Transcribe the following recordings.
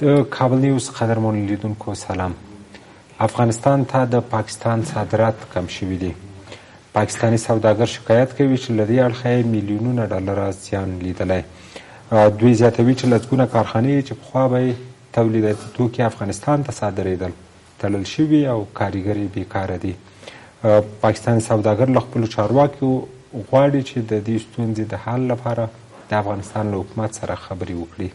د کابل نیوز قدرمن لیدونکو سلام. افغانستان ته د پاکستان صادرات کم شوي دي. پاکستانی سوداګر شکایت کوي چې له دې اړخه یې میلیونونه ډالره زیان لیدلی. دوی زیاتوي چې لسګونه کارخانې چې پخوا به یې تولیداتي توکي افغانستان ته صادرېدل تړل شوي او کارګر یې بیکاره دي. پاکستانی سوداګر له خپلو چارواکو غواړي چې د دې ستونزې د حل لپاره د افغانستان له حکومت سره خبرې وکړي.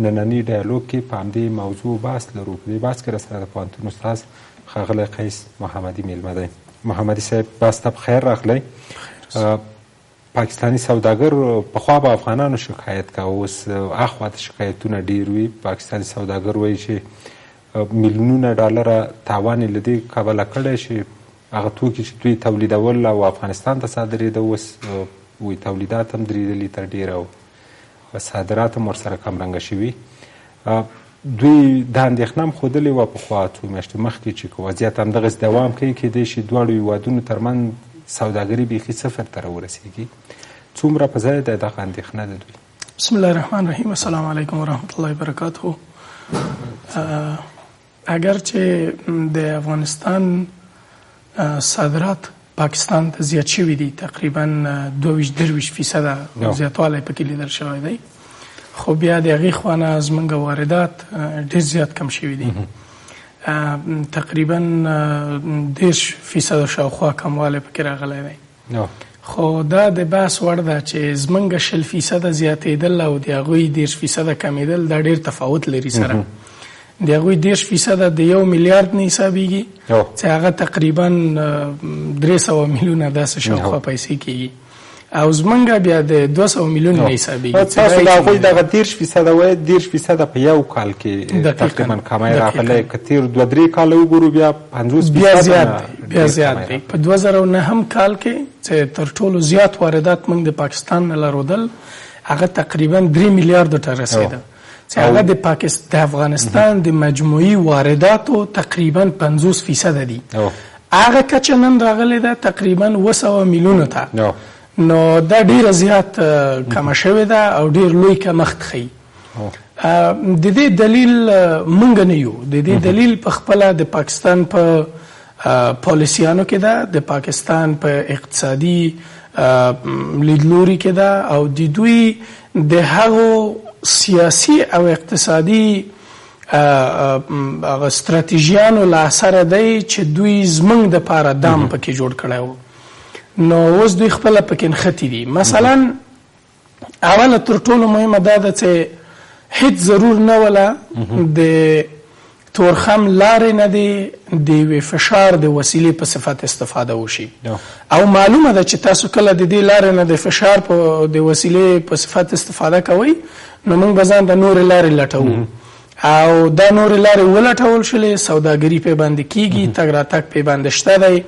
نننی ډایالوګ کې په همدې موضوع بحث لرو. په دې بحث کې راسره د پوهنتون استاد ښاغلی قیس محمدي میلمه دی. محمدي صاحب، بحث ته په خیر راغلی. پاکستانی سوداګر پخوا به افغانانو شکایت کوه، اوس اخوا ته شکایتونه ډېر وي. پاکستانی سوداګر وایي چې میلیونونه ډالره تاوان یې له دې کبله کړی چې هغه توکي چې دوی تولیدول او افغانستان ته صادرېده اوس وایي تولیدات هم درېدلي تر ډېره او صادرات هم ورسره کمرنګه شوي. دوی دا اندېښنه هم ښودلې وه پخوا څو میاشتې مخکې چې که وضعیت همدغسې دوام کوي کیدای شي دواړو هېوادونو ترمنځ سوداګري بیخي صفر ته راورسېږي. څومره په ځای ده دغه اندېښنه د دوی؟ بسم الله الرحمن الرحیم. السلام علیکم ورحمت الله وبرکاته. اگر چې د افغانستان صادرات پاکستان ته زیات شوي دي، تقریبا 22-23% زیاتوالی پکې لیدل شوی دی، خو بیا د هغې خوا نه زموږ واردات ډېر زیات کم شوي دي. تقریبا 10% شاوخوا کموالی پکې راغلی دی. خو دا د بحث وړ ده چې زموږ 20% زیاتېدل او د هغوی 10% کمېدل دا ډېر تفاوت لري سره. د هغوی 10% د 1 میلیارد نه حسابېږي چې هغه تقریبا 300 میلیونه داسې شاوخوا پیسې کېږي، او زمونږ بیا د 200 میلیونه نه حسابېږي. تاسو د هغوی دغه 10% وایي 10% په یو کال کې تقریبا کمی راغلی. که تېر 2-3 کاله وګورو بیا 50% بیا زیات دی. په 2009 کال کې چې تر ټولو زیات واردات موږ د پاکستان نه لرودل هغه تقریبا 3 میلیارد ته رسېده، چې هغه د افغانستان د مجموعي وارداتو تقریبا 50% دي. هغه کچه نن راغلی ده تقریبا 200 میلیونو ته. نو دا ډیره زیات کمه شوې ده او ډیر لوی کمښت ښیي. د دې دلیل موږ نه یو، د دې دلیل په خپله د پاکستان په پالیسیانو کې ده، د پاکستان په اقتصادي لیدلوري کې ده، او د دوی د هغو سیاسي او اقتصادي ستراتیژیانو له اثره دی چې دوی زموږ دپاره دام پکې جوړ کړی و. نو اوس دوی خپله پکې نښتي دي. مثلا اوله تر ټولو مهمه دا ده چې هیڅ ضرور نه وله د تورخم لارې نه دی د یوې فشار د وسیلې په صفت استفاده وشي، او معلومه ده چې تاسو کله د دې لارې نه د فشار د وسیلې په صفت استفاده کوئ نو موږ به ځان د نورې لارې لټوو، او دا نورې لارې ولټول شلې سوداګري پې باندې کېږي، تګ راتګ پې باندې شته دی،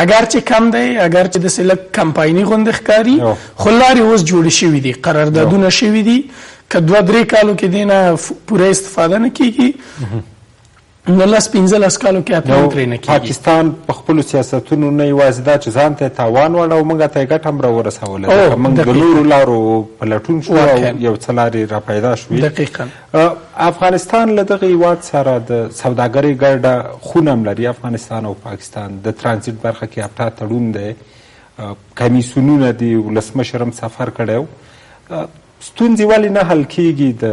اگر چې کم دی، اگر چې داسې لږ کمپایني غوندې ښکاري، خو لارې اوس جوړې شوي دي، قراردادونه شوي دي. که 2-3 کالو کې دې نه پوره استفاده نه کېږي نو 10-15 کالو کې اتمن ترې نه کېږي. پاکستان په خپلو سیاستونو نه یوازې دا چې ځان ته یې تاوان وړ او موږ ته یې ګټه هم راورسوله، موږ د نورو لارو په لټون شو او یو څه لارې راپیدا شوې. دقیقا افغانستان له دغه هېواد سره د سوداګرۍ ګډه خونه هم لري. افغانستان او پاکستان د ترانزیټ برخه کې افتا تړون دی، کمیسیونونه دي، ولسمشر هم سفر کړی و. ستونزې ولې نه حل کېږي د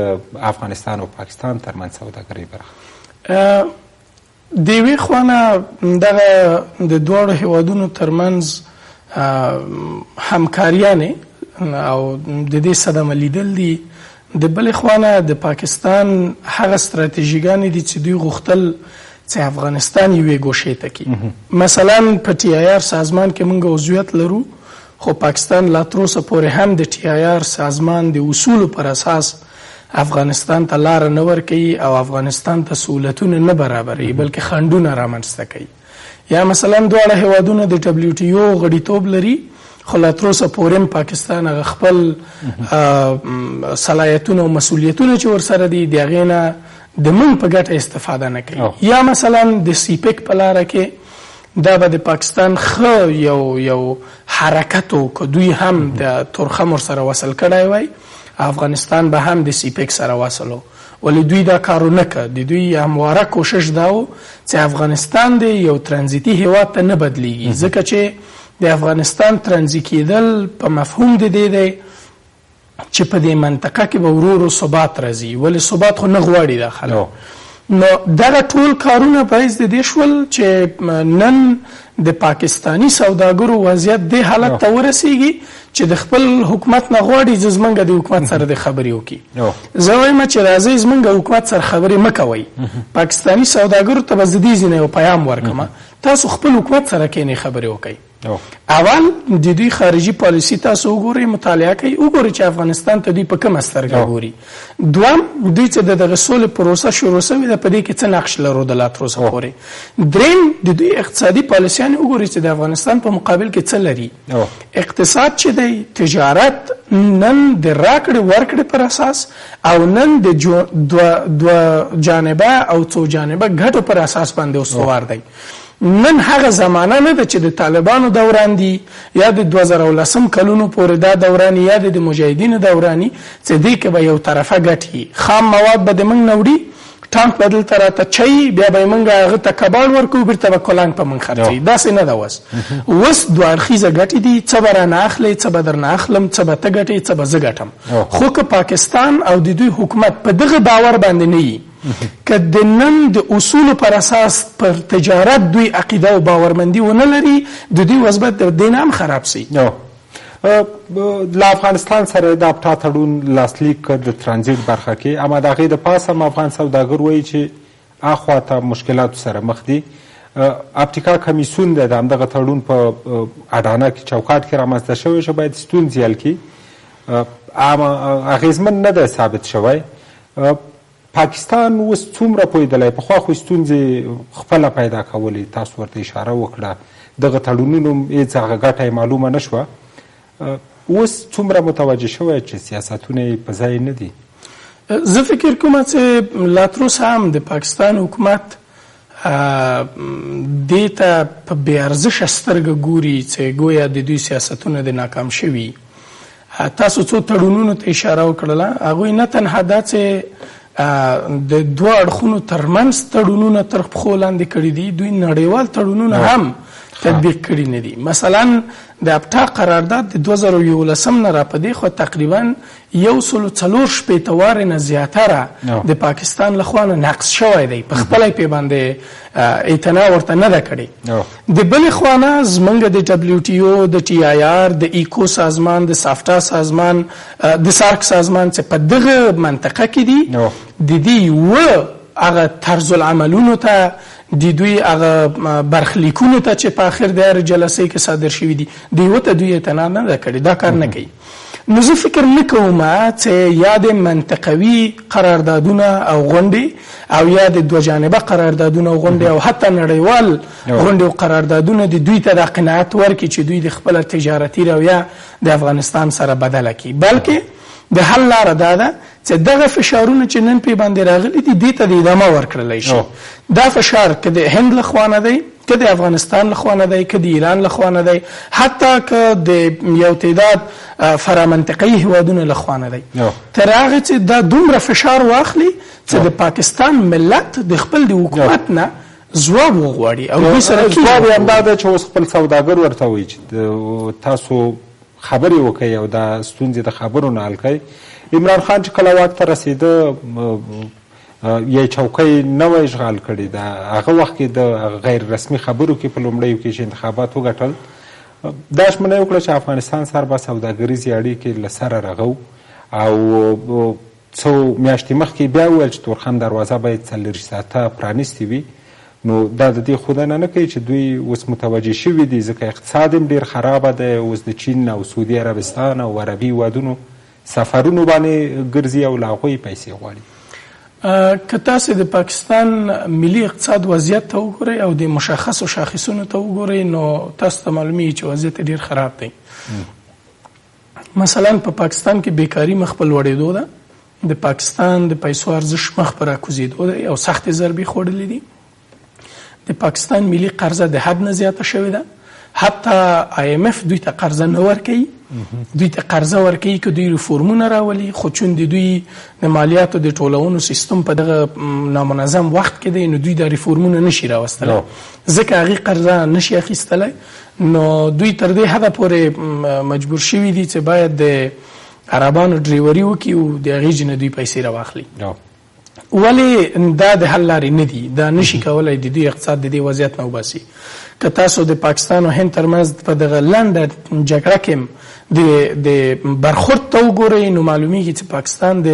افغانستان او پاکستان ترمنځ سوداګرۍ برخه؟ د یوې خوا نه دغه د دواړو هیوادونو ترمنځ همکاریانې او د دې صدمه لیدل دي. د بلې خوا نه د پاکستان هغه ستراتیژیګانې دي چې دوی غوښتل چې افغانستان یوې ګوشې ته کړي. مثلا په TIR سازمان کې موږ عضویت لرو، خو پاکستان لا تر اوسه پورې هم د TIR سازمان د اصولو پر اساس افغانستان ته لاره نه ورکوي او افغانستان ته سهولتونه نه برابروي، بلکې خنډونه رامنځته کوي. یا مثلا دواړه هیوادونه د WTO غړیتوب لري، خو لا تر اوسه پورې هم پاکستان هغه خپل صلاحیتونه او مسؤلیتونه چې ورسره دي د هغې نه د موږ په ګټه استفاده نه کوي. یا مثلا د CPEC په لاره کې دا به د پاکستان ښه یو حرکت و که دوی هم د تورخم ورسره وصل کړی وای، افغانستان به هم د CPEC سره وصل و. ولې دوی دا کار ونه کړ. د دوی همواره کوشش دا و چې افغانستان د یو ترانزیتي هیواد ته نه بدلیږي، ځکه چې د افغانستان ترانزیت کېدل په مفهوم د دې دی چې په دې منطقه کې به ورو ورو ثبات راځي، ولې ثبات خو نه غواړي دا خلک. نو دغه ټول کارونه باعث د دې شول چې نن د پاکستانی سوداګرو وضعیت دې حالت ته ورسیږي چې د خپل حکومت نه غواړي چې زمونږ د حکومت سره د خبرې وکړي. زه وایم چې راځئ زمونږ حکومت سره خبرې مه کوئ. پاکستانی سوداګرو ته به زه دې ځینې یو پیام ورکړم، تاسو خپل حکومت سره کښېنئ خبرې وکړئ. اول د دوی خارجي پالیسي تاسو وګورئ، مطالعه کوئ، وګورئ چې افغانستان ته دوی په کومه سترګه ګوري. دوم، دوی چې دغه سولې پروسه شروع شوې ده په دې کې څه نقش لرودله تر اوسه پورې. دریم، د دوی اقتصادي پالیسیانې وګورئ چې د افغانستان په مقابل کې څه لري. اقتصاد چې دی، تجارت نن د راکړې ورکړې پر اساس او نن د دوه جانبه او څو جانبه ګټو پر اساس باندې استوار دی. نن هغه زمانه نه ده چې د طالبانو دوران دی یا د 2010 کلونو پورې دا دوران یا د مجاهدینو دورانی چې دې کې به یو طرفه ګټي، خام مواد به د موږ نوړي، ټانک بدل تر ته چي، بیا به موږ هغه ته کباړ ورکو، بیرته به کولنګ په موږ خرڅي. داسې نه ده. اوس دوه اړخیزه ګټې دي، څه به رانه اخلي، څه به درنه اخلم، څه به ته ګټې، څه به زه ګټم. خو که پاکستان او د دوی حکومت په دغه باور باندې نه وي که د نن د اصولو پر اساس پر تجارت دوی عقیده او باورمندي ونه لري، د دوی وضعیت د دې نه هم خراب سي. له افغانستان سره د ابټا تړون لاسلیک کړ د ترانزیت برخه کې، اما د هغې د پاسه هم افغان سوداګر وایي چې اخوا ته مشکلاتو سره مخ دي. اپټیکا کمیسیون د همدغه تړون په اډانه کې چوکاټ کې رامنځته شوی چې باید ستونزې حل کړي، اغېزمن نه دی ثابت شوی. پاکستان اوس څومره پوهېدلی؟ پخوا خو ستونزې خپله پیدا کولې، تاسو ورته اشاره وکړه، دغه تړونونو هېڅ هغه ګټه یې معلومه نه شوه. اوس څومره متوجه شوی چې سیاستونه یې په ځای نه دي؟ زه فکر کوم چې لا تر اوسه هم د پاکستان حکومت دې ته په بې ارزښه سترګه ګوري چې ګویا د دوی سیاستونه د ناکام شوي. تاسو څو تړونونو ته اشاره وکړله، هغوی نه تنها دا چې د دوه اړخونو ترمنځ تړونونه تر پښو لاندې کړي دي، دوی نړیوال تړونونه هم تطبیق کړي نه دي. مثلا د اپټا قرارداد د 2011 نه را پدې خو تقریبا 140 واره نه زیاتره د پاکستان لخوا نه نقض شوی دی، په خپل پی باندې اعتنا ورته نه ده کړې. د بل خوا نه زمونږ د WTO، د TIR، د ایکو سازمان، د سافټا سازمان، د سارک سازمان چې په دغه منطقه کې دي، د دې هغه طرز العملونو ته، د دوی هغه برخلیکونو ته چې په آخر د هر جلسې کې صادر شوي دي، دوی ته دوی اعتنا نه ده کړې، دا کار نه کوي. نو زه فکر نه کوم چې یا د منطقوي قراردادونه او غونډې او یا د دوه جانبه قراردادونه او غونډې او حتی نړیوال غونډې او قراردادونه د دوی ته د قناعت ورکړي چې دوی د خپل تجارتي رویه د افغانستان سره بدله کړي، بلکې د حل لاره دا ده چې دغه فشارونه چې نن پې باندې راغلي دي دې ته د ادامه ورکړلی شي. دا فشار که د هند لخوا نه دی، که د افغانستان لخوا نه دی، که د ایران لخوا نه دی، حتی که د یو تعداد فرامنطقه‌ي هیوادونو لخوا نه دی، تر هغه چې دا دومره فشار واخلي چې د پاکستان ملت د خپل د حکومت نه ځواب وغواړي او دوی سره ځواب یې همدا ده چې اوس خپل سوداګر ورته وایي چې تاسو خبرې وکړئ او دا ستونزې د خبرو نه حل کړئ. عمران خان چې کله واک ته رسېده یې چوکۍ نه وه اشغال کړې، د هغه وخت کې د غیر رسمي خبرو کې په لومړیو کې چې انتخابات وګټل، دا ژمنه یې وکړه چې افغانستان سره به سوداګریزې اړیکې له سره رغو، او څو میاشتې مخکې بیا وویل چې تورخم دروازه باید 40 ساعته پرانیستې وي. نو دا د دې ښودنه نه کوي چې دوی اوس متوجه شوي دي، ځکه اقتصاد هم ډېر خرابه دی، اوس د چین او سعودي عربستان او عربي هیوادونو سفرونو باندې ګرځي او له هغوی پیسې غواړي. که تاسې د پاکستان ملي اقتصاد وضعیت ته وګورئ او د مشخصو شاخصونو ته وګورئ، نو تاسو ته معلومیږي چې وضعیت ډېر خراب دی. مثلا په پاکستان کې بیکاري مخ په لوړېدو ده، د پاکستان د پیسو ارزښت مخ په راکوزېدو دی او سختې ضربې خوړلې دي. د پاکستان ملي قرضه د حد نه زیاته شوې ده، حتی IMF دوی ته قرضه نه ورکوي، دوی ته قرضه ورکوي که دوی ریفورمونه راولي، خو چون د دوی د مالیاتو د ټولونو سیستم په دغه نامنظم وخت کې دی، نو دوی د ریفورمونه نشي راوستلی، ځکه هغې قرضه نشي اخیستلی. نو دوی تر دې حده پورې مجبور شوي دي چې باید د عربانو ډریوري وکړي او د هغې نه دوی پیسې راواخلي. ولې دا د حل لارې نه دي، دا نشي کولی د دوی اقتصاد د دې وضعیت نه وباسي. که تاسو د پاکستان او هند ترمنځ په دغه لنډه جګړه کې د برخورد ته وګورئ، نو معلومیږي چې پاکستان د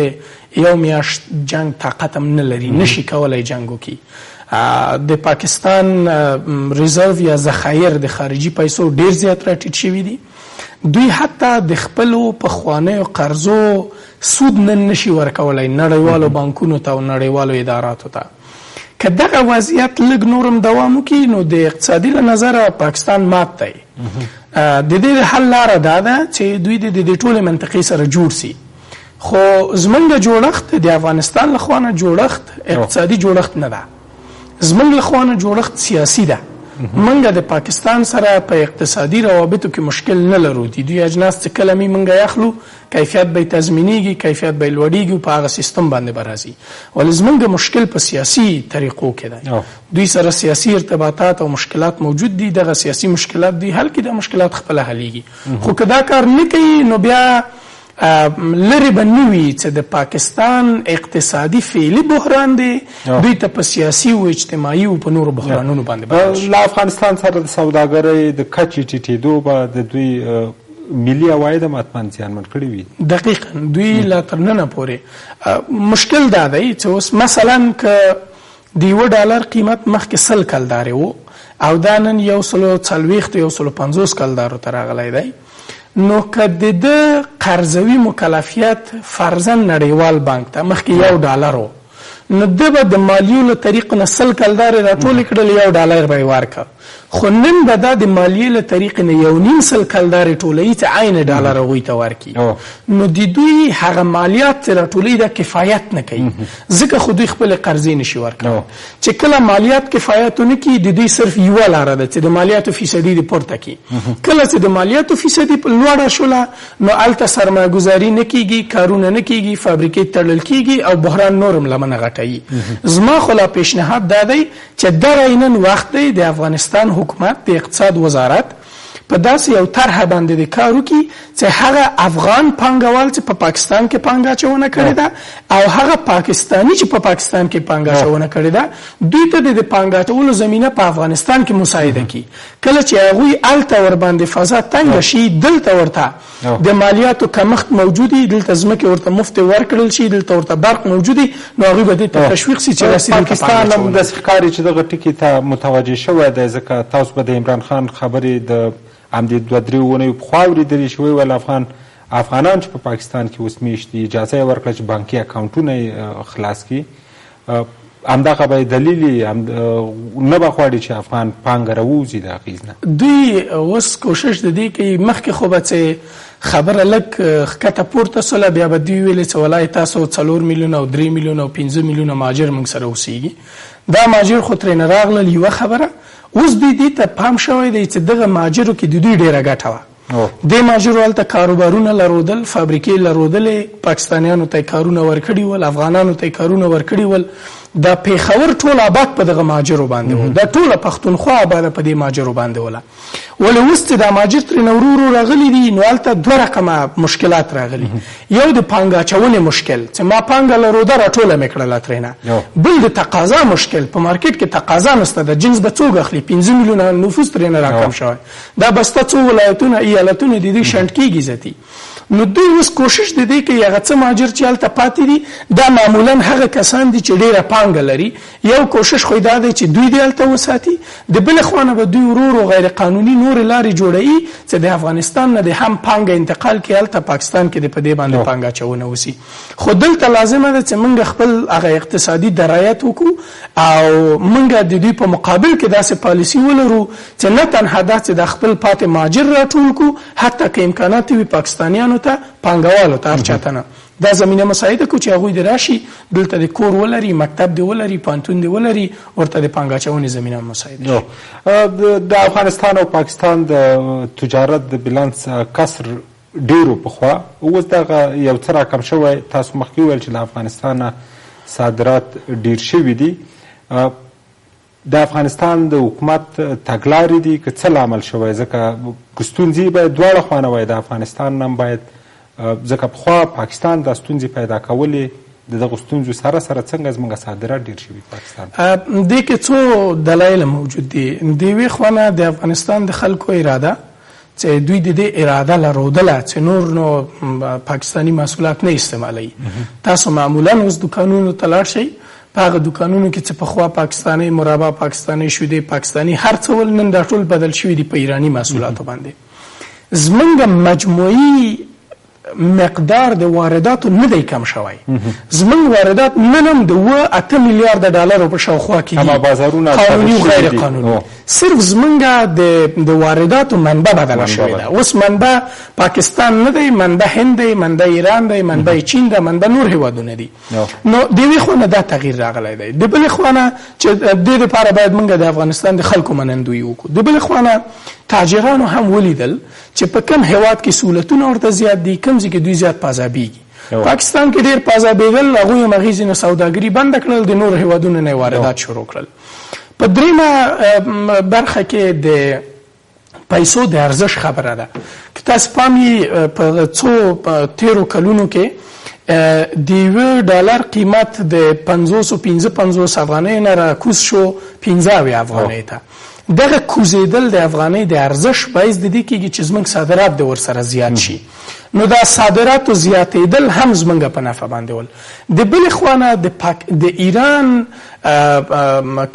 یو میاشت جنگ طاقت هم نه لري، نشي کولی جنگ وکړي. د پاکستان ریزرو یا ذخایر د خارجي پیسو ډیر زیات راټیټ شوي دي. دوی حتی د خپلو پخوانیو قرضو سود نن نشي ورکولی نړیوالو بانکونو ته او نړیوالو اداراتو ته. که دغه وضعیت لږ نورم دوام وکړي نو د اقتصادي له نظره پاکستان مات دی. د دې د حل لاره دا ده چې دوی د دې ټولې منطقې سره جوړ سي. خو زمونږ جوړښت د افغانستان لخوا نه جوړښت اقتصادي جوړښت نه ده، زمونږ لخوا نه جوړښت سیاسي ده. منګه د پاکستان سره په اقتصادي روابطو کې مشکل نه لرو. دوی اجناس چې کله منګه یاخلو کیفیت به تضمینېږي، کیفیت به لوړېږي، په هغه سیستم باندې به راځي. ولې زمونږ مشکل په سیاسي طریقو کې دی. دوی سره سیاسي ارتباطات او مشکلات موجود دي، دغه سیاسي مشکلات دوی حل کړي، د مشکلات خپله حلیږي. خو که دا کار نه کوي نو بیا لري به نه وي چې د پاکستان اقتصادي فعلي بحران دی، دوی ته په سیاسي او اجتماعي او په نورو بحرانونو باندې له افغانستان سره د سوداګرۍ د کچې ټیټېدو به د دوی ملي عواید هم حتما زیانمن کړي وي. دقیقا دوی لا تر ننه پورې مشکل دا دی چې اوس مثلا که د $1 قیمت مخکې 100 کلدارې و او دا نن 140 یا 150 کلدارو ته راغلی دی، نو که د قرضوي مکلفیت فرضاً نړیوال بانک ته مخکې $1 و، نو ده به د مالیو له طریق نه 100 کلدارې راټولې کړل، $1 به یې ورکړ. خو نن به دا د مالیې له طریق نه 1.5 کلدارې ټولوي چې عین $1 هغوی ته ورکړي. نو د دوی هغه مالیات چې راټولوي دا کفایت نه کوي، ځکه خو دوی خپلې قرضې نشي ورکولی. چې کله مالیات کفایت ونه کړي د دوی صرف یوه لاره ده چې د مالیاتو فیصدي دې پورته کړي. کله چې د مالیاتو فیصدي لوړه شوله نو هلته سرمایه‌ګذاري نه کېږي، کارونه نه کېږي، فابریکې تړل کېږي او بحران نور هم لمنه غټوي. زما خو لا پیشنهاد دا دی چې دغه نن وخت دی د افغانستان حکومت د اقتصاد وزارت په داسې یو طرحه باندې د کار وکړي چې هغه افغان پانګوال چې په پاکستان کې پانګه اچونه کړې ده او هغه پاکستاني چې په پاکستان کې پانګه اچونه کړې ده، دوی ته د پانګه اچولو زمینه په افغانستان کې مساعده کړي. کله چې هغوی هلته ورباندې فضا تنګه شي، دلته ورته د مالیاتو کمښت موجود وي، دلته ځمکې ورته مفت ورکړل شي، دلته ورته برق موجود وي، نو هغوی به دې ته تشویق شي چې راسي پاکستان هم داسې ښکاري چې دغه ټکي ته متوجه شوی دی، ځکه تاسو به د عمران خان خبرې د همدې 2-3 اونیو پخوا اورېدلې شوی ول افغانان چې په پاکستان کې اوس میشت دي اجازه یې ورکړه چې بانکي اکاونټونه یې خلاص کړي. همدغه به دلیل نه به غواړي چې افغان پانګه راووځي د هغې نه. دوی اوس کوشش د دې کوي، مخکې خو به چې خبره لږ ښکته پورته سوله بیا به دوی ویلې چې ولای تاسو 4 میلیونه او 3 میلیونه او 5 میلیونه مهاجر موږ سره اوسیږي. دا مهاجر خو ترېنه راغلل یوه خبره، اوس دوی دې ته پام شوی دی چې دغه مهاجرو کې د دوی ډېره ګټه وه. دې مهاجرو هلته کاروبارونه لرودل، فابریکې لرودلې، پاکستانیانو ته یې کارونه ورکړي ول، افغانانو ته یې کارونه ورکړي ول. دا پیښور ټول آباد په دغه مهاجرو باندې و، دا ټوله پښتونخوا آباده په دې مهاجرو باندې وله. ولې اوس چې دا مهاجر ترېنه ورو ورو راغلي دي نو هلته 2 رقمه مشکلات راغلي. یو د پانګه اچونې مشکل چې ما پانګه لروده راټوله مې کړله ترېنه، بل د تقاضا مشکل، په مارکیټ کې تقاضا نشته، د جنس به څوک اخلي، 5 میلیونه نفوس ترېنه راکم شوی، دا بسته څو ولایتونه ایالتونه د دې شنډ کېږي ذاتي. نو دوی اوس کوشش د دې کوي هغه څه مهاجر چې هلته پاتې دي دا معمولا هغه کسان دي چې ډېره پانګه لري. یو کوشش خو دا دی چې دوی دې هلته وساتي، د بلې خوا نه به دوی ورو ورو غیر قانوني نورې لارې جوړوي چې د افغانستان نه د هم پانګه انتقال کړي هلته پاکستان کې د په دې باندې پانګه اچونه وسي. خو دلته لازمه ده چې موږ خپل هغه اقتصادي درایت وکړو او موږ د دوی په مقابل کې داسې پالیسي ولرو چې نه تنها دا چې د خپل پاتې مهاجر راټول کړو، حتی که امکانات وي پاکستانیانو ته، پانګوالو ته، هر چاته نه دا زمینه مساعده کو چې هغوی د راشي دلته د کور ولري، مکتب دی ولري، پوهنتون دی ولري، ورته د پانګه اچونې زمینه مساعده شي. د افغانستان او پاکستان د تجارت د بیلانس کسر ډیرو پخوا، اوس دغه یو څه راکم شوی. تاسو مخکې وویل چې له افغانستانه صادرات ډیر شوي دي. د افغانستان د حکومت تګلارې دي که څه لامل شوی؟ ځکه ستونزې باید دواړه خواته وای، د افغانستان هم باید، ځکه پخوا پاکستان دا ستونزې پیدا کولې، د دغو ستونزو سره سره څنګه زموږ صادرات ډیر شوي پاکستان؟ دې کې څو دلایل موجود دي. د یوې خوا د افغانستان د خلکو اراده چې دوی د دې اراده لرودله چې نور نو پاکستانی محصولات نه استعمالوي. تاسو معمولا اوس دوکانونو ته لاړ شئ، په هغه دوکانونو کې چې پخوا پاکستاني مربا، پاکستاني شیدې، پاکستاني هر څه ول، نن دا ټول بدل شوي دي په ایراني محصولاتو باندې. زمونږ مجموعي مقدار د وارداتو نه دی کم شوی. زمونږ واردات نن هم د 8 میلیارده ډالرو په شاوخوا کې دي، قانوني او غیر قانوني. صرف زمونږ د وارداتو منبع بدله شوې ده. اوس منبع پاکستان نه دی، منبع هند دی، منبع ایران دی، منبع چین دی، منبع نور هیوادونه دي. نو د یوې خوا نه دا تغییر راغلی دی. د بلې خوا نه چې د دې لپاره باید موږ د افغانستان د خلکو منندویي وکړو. د بلې خوا نه تاجرانو هم ولیدل چې په کوم هیواد کې سهولتونه ورته زیات دي، کوم ځای کې دوی زیات پازابیږي. پاکستان کې ډېر پازابېدل، هغوی هم هغې ځینې سوداګري بنده کړل، د نورو هیوادونو نه واردات شروع کړل. په دریمه برخه کې د پیسو د ارزش خبره ده. که تاسو پام یې په څو تیرو کلونو کې د $1 قیمت د 555 افغانۍ نه راکوز شو 15 افغانۍ ته. دغه کوزیدل د افغانۍ د ارزش باعث د دې کېږي چې زموږ صادرات د ورسره زیات شي. نو دا صادراتو زیاتېدل هم زموږ په نفع باندې ول. د بلې خوا نه د ایران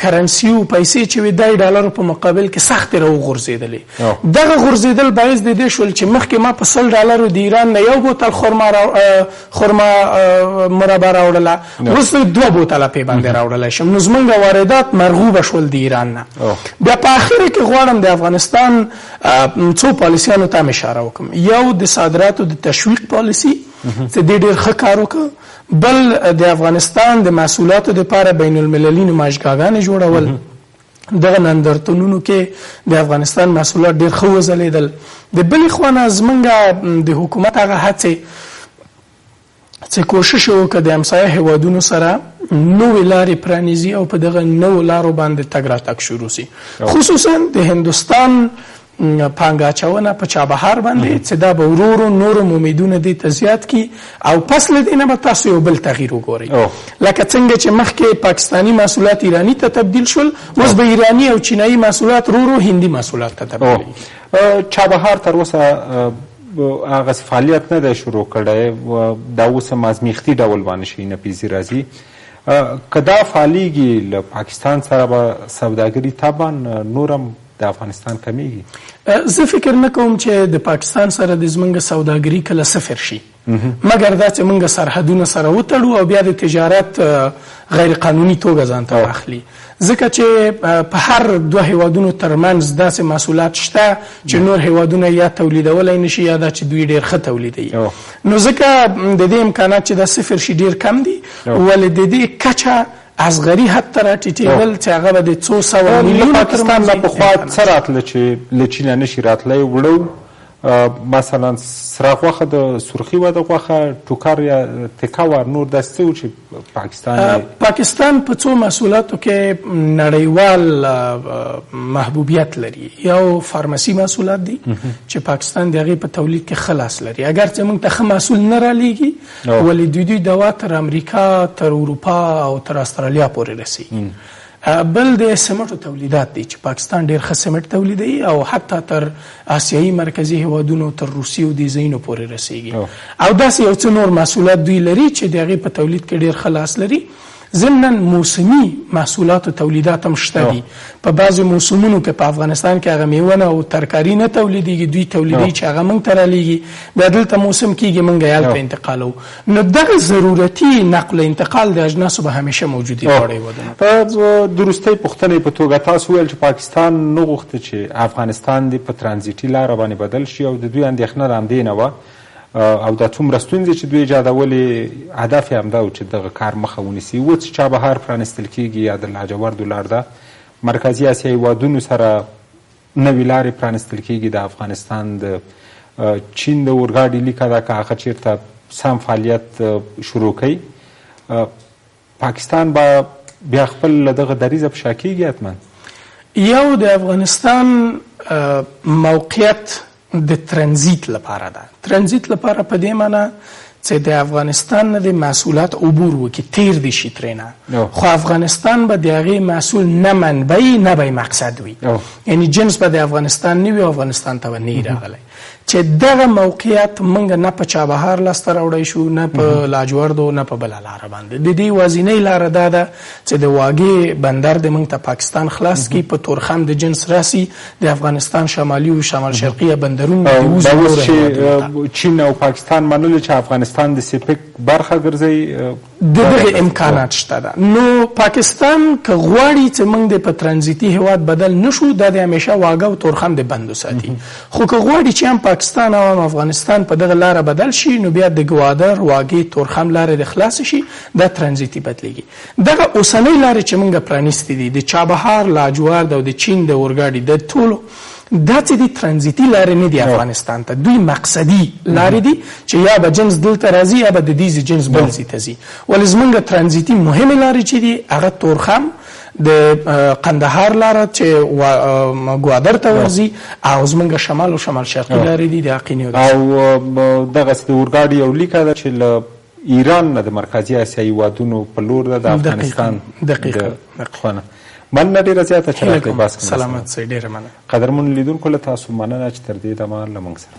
کرنسي او پیسې چې وي د ډالرو په مقابل کې سخت راوغورځېدلې. دغه غورځېدل باعث د دې شول چې مخکې ما په $100 د ایران نه یو بوتل خرما مربا راوړله، وروسته 2 بوتله پې باندې راوړلی شم. نو زموږ واردات مرغوبه شول د ایران نه. بیا په آخر کې غواړم د افغانستان څو پالیسیانو ته هم اشاره وکړم. یو د صادراتو د تشویق پالیسي چې دې ډېر ښه کار وکړ. بل د افغانستان د محصولاتو لپاره بین المللي نمایشګاهګانې جوړول. دغه نندارتونونو کې د افغانستان محصولات ډېر ښه وځلېدل. د بلې خوا نه زموږ د حکومت هغه هڅې چې کوشش وکړه د همسایه هیوادونو سره نوې لارې پرانیزي او په دغه نوو لارو باندې تګ راتګ شروع شي. خصوصا د هندوستان پانګه اچونه په چابهار باندې چې دا به ورو ورو نور امیدونه دې ته زیات کی او پس له دې نه به تاسو یو بل تغییر وګورئ. لکه څنګه چې مخکې پاکستانی محصولات ایرانی ته تبدیل شول، اوس به ایرانی او چینایي محصولات ورو ورو هندي محصولات ته تبدیل. چابهار تر اوسه هغه فعالیت نه دی شروع کړی و دا اوس هم ازمیښتي ډول باندې شي نتیجې راځي. که دا فعالیږي له پاکستان سره به سوداګري طبعا نورم د افغانستان کمیږي. زه فکر نه کوم چې د پاکستان سره د زمونږ سوداګري کله صفر شي، مګر دا چې مونږ سرحدونه سره وتړو او بیا د تجارت غیر قانوني توګه ځان ته واخلي. ځکه چې په هر 2 هیوادونو ترمنځ داسې محصولات شته چې نور هیوادونه یا تولیدولی نشي یا دا چې دوی ډېر ښه تولیدوي. نو ځکه د دې امکانات چې دا صفر شي ډېر کم دي، ولې د دې کچه اصغري حد ته راټیټېدل چې هغه به د څو سوه میلیونه پاکستان نه پخوا څه راتله چې له چینه نشي راتلی وړو مثلا سره غوښه د سرخي وه د غوښه ټوکر یا تکه ور نور داسې څه و چې پاکستان په څو محصولاتو کې نړیوال محبوبیت لري. یو فارمسي محصولات دي چې پاکستان د هغې په تولید کې ښه لاس لري، اگر چې موږ ته ښه محصول نه رالیږي ولې دوی دوا تر امریکا، تر اروپا او تر استرالیا پورې رسېږي. بل د سمټو تولیدات دي چې پاکستان ډېر ښه سمټ تولیدوي او حتی تر آسیایي مرکزي هیوادونو تر روسیې او دې ځایونو پورې رسېږي. او داسې یو څه نور محصولات دوی لري چې د هغې په تولید کې ډېر ښه لاس لري. ضمناً موسمي محصولات او تولیدات هم شته دي. په بعضو موسمونو کې په افغانستان کې هغه میوه او ترکاري نه تولیدېږي، دوی تولیدوي چې هغه موږ ته رالیږي، بیا دلته موسم کېږي موږ یې هلته انتقالوو. نو دغه ضرورتي نقل انتقال د اجناسو به همیشه موجود وي دواړه هېوادونه. د وروستۍ پوښتنې په توګه تاسو ویل چې پاکستان نه غوښته چې افغانستان دې په ترانزیټي لاره باندې بدل شي او د دوی اندېښنه د همدې نه وه او دا څومره ستونزې چې دوی ایجادولې هدف یې همدا و چې دغه کار مخه ونیسي. اوس چې چابهار پرانیستل کېږي یا د لاجوردو لار ده، مرکزي اسیا هېوادونو سره نوې لارې پرانیستل کېږي، د افغانستان د چین د اورګاډي لیکه ده که هغه چېرته سم فعالیت شروع کوي، پاکستان به بیا خپل له دغه دریځه په شا کېږي حتما. یو د افغانستان موقعیت د ترانزیت لپاره ده. ترانزیت لپاره په دې معنی چې د افغانستان نه د محصولات عبور وکړي، تیر دي شي ترېنه، خو افغانستان به د هغې محصول نه منبع نه به مقصد وي، یعنی جنس به د افغانستان نه وي او افغانستان ته به نه وي راغلی. چې دغه موقعیت موږ نه په چابهار لاسته راوړی شو، نه په لاجوردو، نه په بله لاره باندې. د دې یوازینۍ لاره دا ده چې د واګې بندر د موږ ته پاکستان خلاص کړي، په تورخم د جنس راسي، د افغانستان شمالي او شمال شرقي بندرونه دا اوس چې چین او پاکستان منلو چې افغانستان د سیپک برخه ګرځي، دغه امکانات شته ده. نو پاکستان که غواړي چې موږ د په ترانزیتي هیواد بدل نشو، دا د همیشه واګه او تورخم د بند وساتي. خو که غواړي چې هم پاکستان او هم افغانستان په دغه لاره بدل شي، نو بیا د ګوادر، واګې، تورخم لارې د خلاص شي، دا ترانزیتي بدلیږي. دغه اوسنۍ لارې چې موږ پرانیستې دي د چابهار، لاجورد او د چین د اورګاډي، د ټولو دا چې دي ترانزیتي لارې نه دي افغانستان ته، دوی مقصدي لارې دي چې یا به جنس دلته راځي یا به د دې جنس بل ځای ته ځي. ولې زموږ ترانزیتي مهمې لارې چې دي هغه تورخم، د قندهار لاره چې ګوادر ته ورځي، او زموږ شمال او شمال شرقي لارې دي د اقینې او دغسې د اورګاډي یو لیکه ده چې له ایران نه د مرکزي اسیا هېوادونو په لور ده د افغانستان دقیقه خونه. مننه ډېره زیاته چې راته بحث کوم. سلامت سئ، ډېره مننه. قدرمنو لیدونکو له تاسو مننه چې تر دې دمه له موږ سره